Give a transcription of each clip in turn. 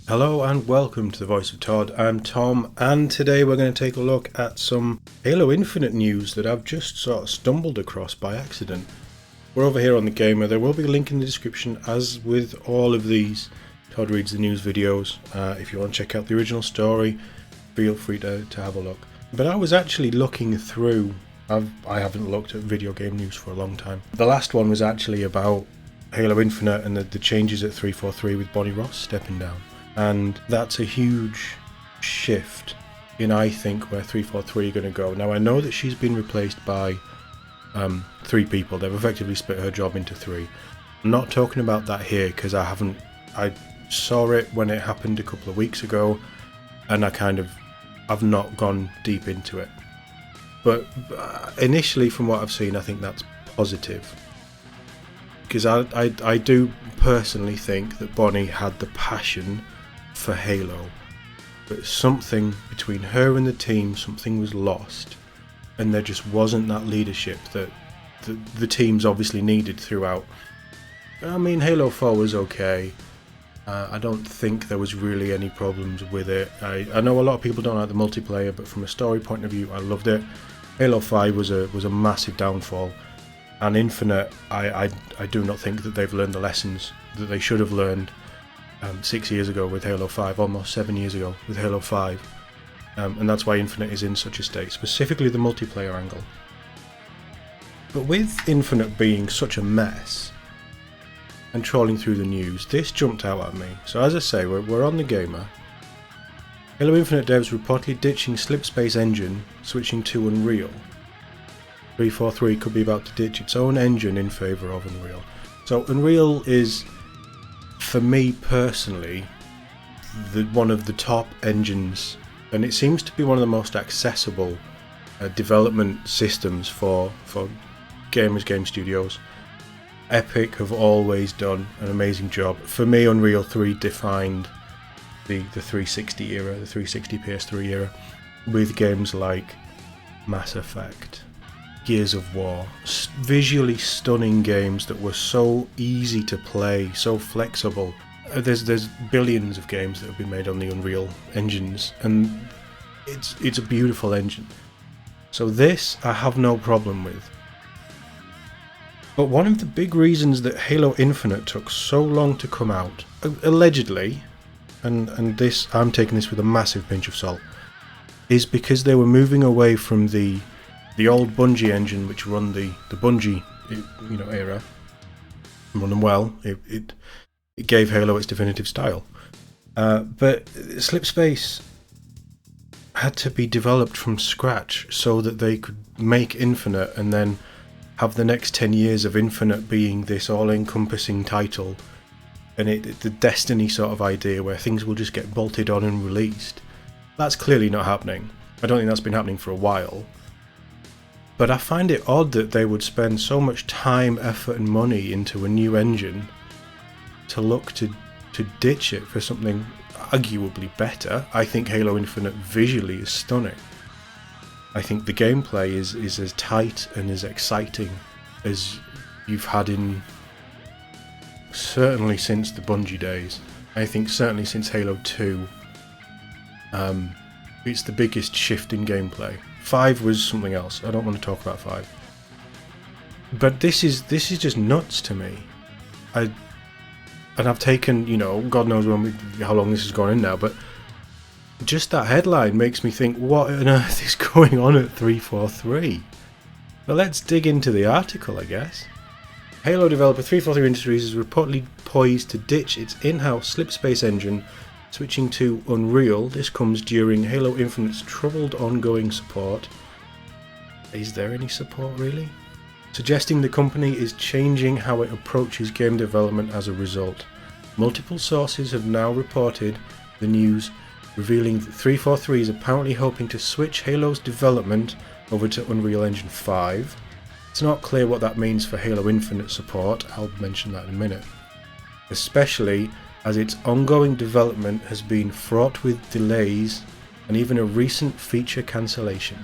Hello and welcome to the Voice of Todd. I'm Tom, and today we're going to take a look at some Halo Infinite news that I've just sort of stumbled across by accident. We're over here on The Gamer. There will be a link in the description, as with all of these Todd Reads the News videos. If you want to check out the original story, feel free to have a look. But I was actually looking through, I haven't looked at video game news for a long time. The last one was actually about Halo Infinite and the changes at 343 with Bonnie Ross stepping down. And that's a huge shift in, I think, where 343 are going to go. Now, I know that she's been replaced by 3 people. They've effectively split her job into 3. I'm not talking about that here because I saw it when it happened a couple of weeks ago, and I've not gone deep into it. But initially, from what I've seen, I think that's positive. Because I do personally think that Bonnie had the passion for Halo, but something between her and the team, something was lost, and there just wasn't that leadership that the teams obviously needed throughout. I mean, Halo 4 was okay. I don't think there was really any problems with it. I know a lot of people don't like the multiplayer, but from a story point of view, I loved it. Halo 5 was a massive downfall, and Infinite, I do not think that they've learned the lessons that they should have learned 6 years ago with Halo 5, almost 7 years ago with Halo 5, and that's why Infinite is in such a state, specifically the multiplayer angle. But with Infinite being such a mess, and trawling through the news, this jumped out at me. So as I say, we're on The Gamer. Halo Infinite devs reportedly ditching Slipspace engine, switching to Unreal. 343 could be about to ditch its own engine in favour of Unreal. So Unreal is, for me personally, one of the top engines, and it seems to be one of the most accessible development systems for gamers, game studios. Epic have always done an amazing job. For me, Unreal 3 defined the 360 era, the 360 PS3 era, with games like Mass Effect, Gears of War, visually stunning games that were so easy to play, so flexible. There's billions of games that have been made on the Unreal engines, and it's a beautiful engine. So this I have no problem with. But one of the big reasons that Halo Infinite took so long to come out, allegedly, and this, I'm taking this with a massive pinch of salt, is because they were moving away from the old Bungie engine, which run the Bungie era, and run them well. It gave Halo its definitive style. But Slipspace had to be developed from scratch so that they could make Infinite and then have the next 10 years of Infinite being this all-encompassing title, and the Destiny sort of idea where things will just get bolted on and released. That's clearly not happening. I don't think that's been happening for a while. But I find it odd that they would spend so much time, effort and money into a new engine to look to ditch it for something arguably better. I think Halo Infinite visually is stunning. I think the gameplay is as tight and as exciting as you've had in certainly since the Bungie days. I think certainly since Halo 2. It's the biggest shift in gameplay. 5 was something else. I don't want to talk about 5. But this is just nuts to me. And I've taken, God knows how long this has gone in now, but just that headline makes me think, what on earth is going on at 343? But let's dig into the article, I guess. Halo developer 343 Industries is reportedly poised to ditch its in-house Slipspace engine, switching to Unreal. This comes during Halo Infinite's troubled ongoing support. Is there any support, really? Suggesting the company is changing how it approaches game development as a result. Multiple sources have now reported the news, revealing that 343 is apparently hoping to switch Halo's development over to Unreal Engine 5. It's not clear what that means for Halo Infinite support, I'll mention that in a minute, especially as its ongoing development has been fraught with delays and even a recent feature cancellation.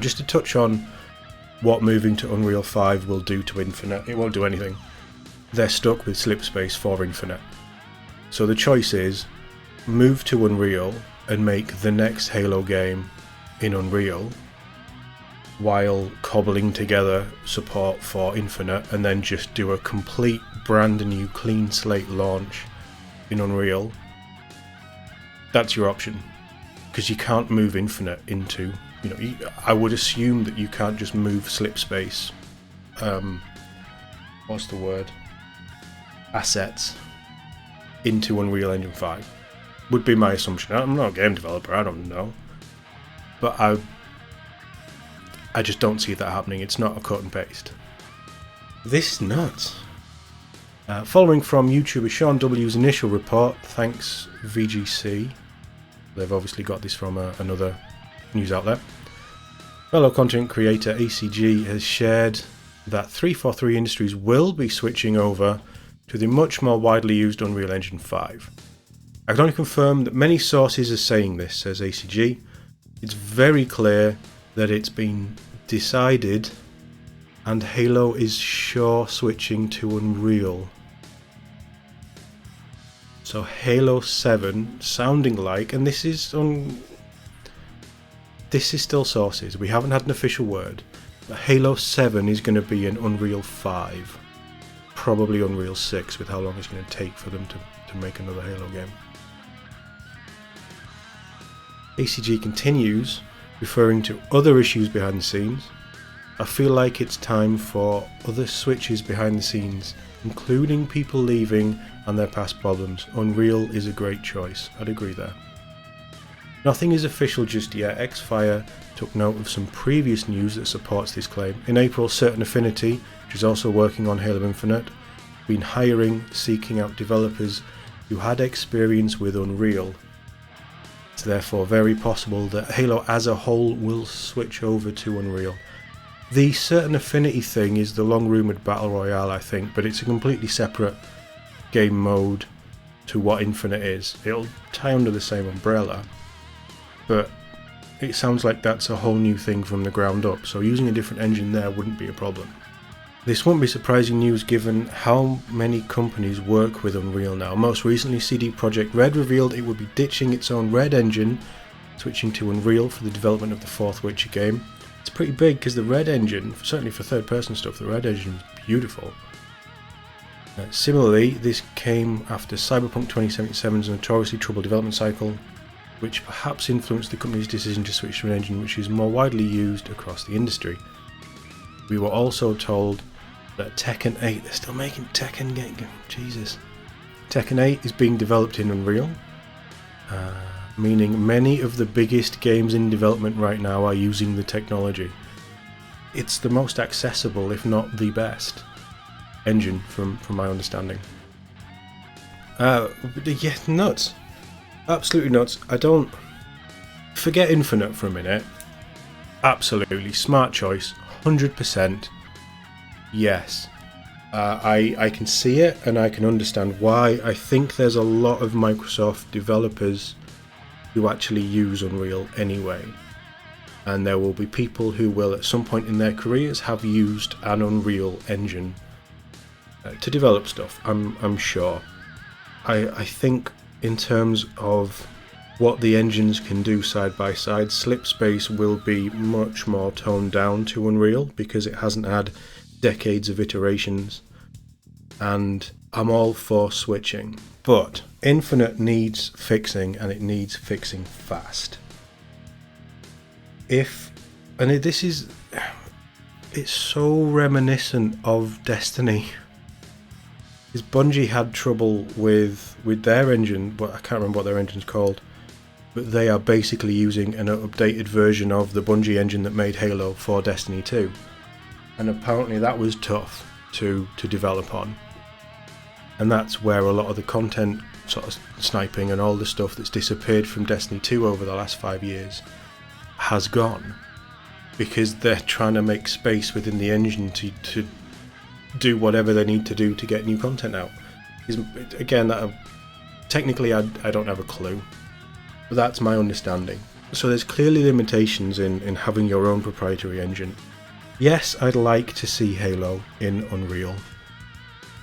Just to touch on what moving to Unreal 5 will do to Infinite, it won't do anything. They're stuck with Slipspace for Infinite. So the choice is move to Unreal and make the next Halo game in Unreal while cobbling together support for Infinite, and then just do a complete brand new clean slate launch in Unreal. That's your option, because you can't move Infinite into, I would assume that you can't just move Slipspace assets into Unreal Engine 5 would be my assumption. I'm not a game developer, I don't know, but I just don't see that happening. It's not a cut and paste. This is nuts. Following from YouTuber Sean W's initial report, thanks VGC. They've obviously got this from another news outlet. Fellow content creator ACG has shared that 343 Industries will be switching over to the much more widely used Unreal Engine 5. I can only confirm that many sources are saying this, says ACG. It's very clear that it's been decided and Halo is sure switching to Unreal. So Halo 7 sounding like, and this is still sources, we haven't had an official word, but Halo 7 is going to be in Unreal 5, probably Unreal 6 with how long it's going to take for them to make another Halo game. ACG continues, referring to other issues behind the scenes. I feel like it's time for other switches behind the scenes, including people leaving and their past problems. Unreal is a great choice. I'd agree there. Nothing is official just yet. Xfire took note of some previous news that supports this claim. In April, Certain Affinity, which is also working on Halo Infinite, been seeking out developers who had experience with Unreal. It's therefore very possible that Halo as a whole will switch over to Unreal. The Certain Affinity thing is the long-rumoured Battle Royale, I think, but it's a completely separate game mode to what Infinite is. It'll tie under the same umbrella, but it sounds like that's a whole new thing from the ground up, so using a different engine there wouldn't be a problem. This won't be surprising news given how many companies work with Unreal now. Most recently, CD Projekt Red revealed it would be ditching its own Red engine, switching to Unreal for the development of the fourth Witcher game. It's pretty big because the Red engine, certainly for third-person stuff, the Red engine is beautiful. Similarly, this came after Cyberpunk 2077's notoriously troubled development cycle, which perhaps influenced the company's decision to switch to an engine which is more widely used across the industry. We were also told that Tekken 8, they're still making Tekken game, Jesus. Tekken 8 is being developed in Unreal, meaning many of the biggest games in development right now are using the technology. It's the most accessible, if not the best, engine from my understanding. Yeah, nuts. Absolutely nuts. Forget Infinite for a minute. Absolutely, smart choice, 100%. Yes. I can see it and I can understand why. I think there's a lot of Microsoft developers who actually use Unreal anyway. And there will be people who will at some point in their careers have used an Unreal engine to develop stuff, I'm sure. I think in terms of what the engines can do side by side, Slipspace will be much more toned down to Unreal because it hasn't had decades of iterations, and I'm all for switching. But Infinite needs fixing, and it needs fixing fast. It's so reminiscent of Destiny. Because Bungie had trouble with their engine, but I can't remember what their engine's called, but they are basically using an updated version of the Bungie engine that made Halo for Destiny 2. And apparently that was tough to develop on. And that's where a lot of the content sort of sniping and all the stuff that's disappeared from Destiny 2 over the last 5 years has gone. Because they're trying to make space within the engine to do whatever they need to do to get new content out. Again, technically I don't have a clue, but that's my understanding. So there's clearly limitations in having your own proprietary engine. Yes, I'd like to see Halo in Unreal,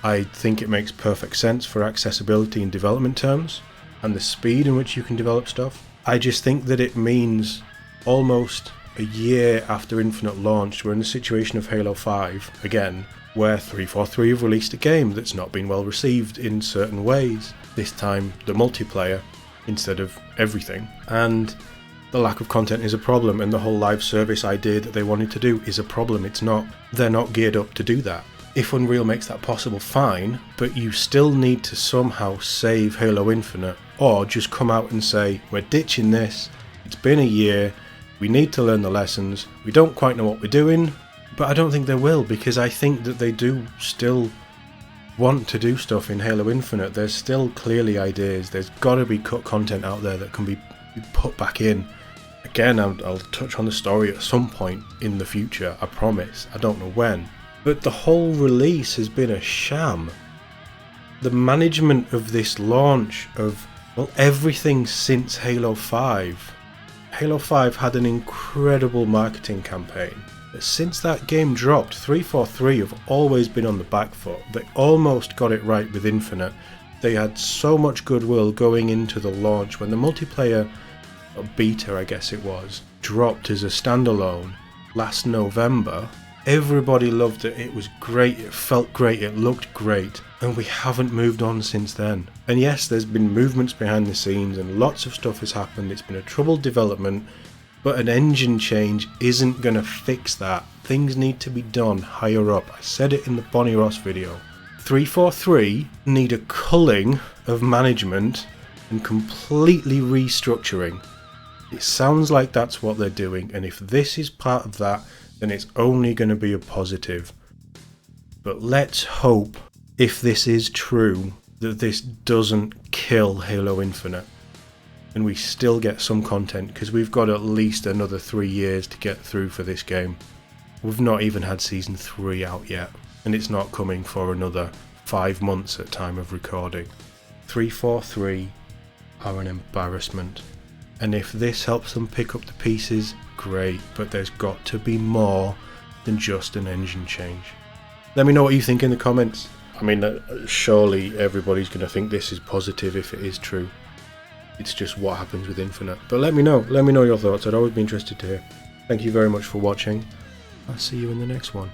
I think it makes perfect sense for accessibility in development terms, and the speed in which you can develop stuff. I just think that it means almost a year after Infinite launched, we're in the situation of Halo 5 again, where 343 have released a game that's not been well received in certain ways. This time the multiplayer instead of everything, and the lack of content is a problem, and the whole live service idea that they wanted to do is a problem. They're not geared up to do that. If Unreal makes that possible, fine, but you still need to somehow save Halo Infinite, or just come out and say, we're ditching this, it's been a year, we need to learn the lessons, we don't quite know what we're doing. But I don't think they will, because I think that they do still want to do stuff in Halo Infinite. There's still clearly ideas, there's got to be cut content out there that can be put back in. Again, I'll touch on the story at some point in the future, I promise. I don't know when. But the whole release has been a sham. The management of this launch of, well, everything since Halo 5. Halo 5 had an incredible marketing campaign. But since that game dropped, 343 have always been on the back foot. They almost got it right with Infinite. They had so much goodwill going into the launch when the multiplayer, or beta I guess it was, dropped as a standalone last November. Everybody loved it, it was great, it felt great, it looked great, and we haven't moved on since then. And yes, there's been movements behind the scenes and lots of stuff has happened, it's been a troubled development, but an engine change isn't going to fix that. Things need to be done higher up. I said it in the Bonnie Ross video. 343 need a culling of management and completely restructuring. It sounds like that's what they're doing, and if this is part of that, then it's only going to be a positive. But let's hope, if this is true, that this doesn't kill Halo Infinite and we still get some content, because we've got at least another 3 years to get through for this game. We've not even had Season 3 out yet, and it's not coming for another 5 months at time of recording. 343 are an embarrassment, and if this helps them pick up the pieces, great, but there's got to be more than just an engine change. Let me know what you think in the comments. I mean, surely everybody's going to think this is positive if it is true. It's just what happens with Infinite. But let me know your thoughts, I'd always be interested to hear. Thank you very much for watching. I'll see you in the next one.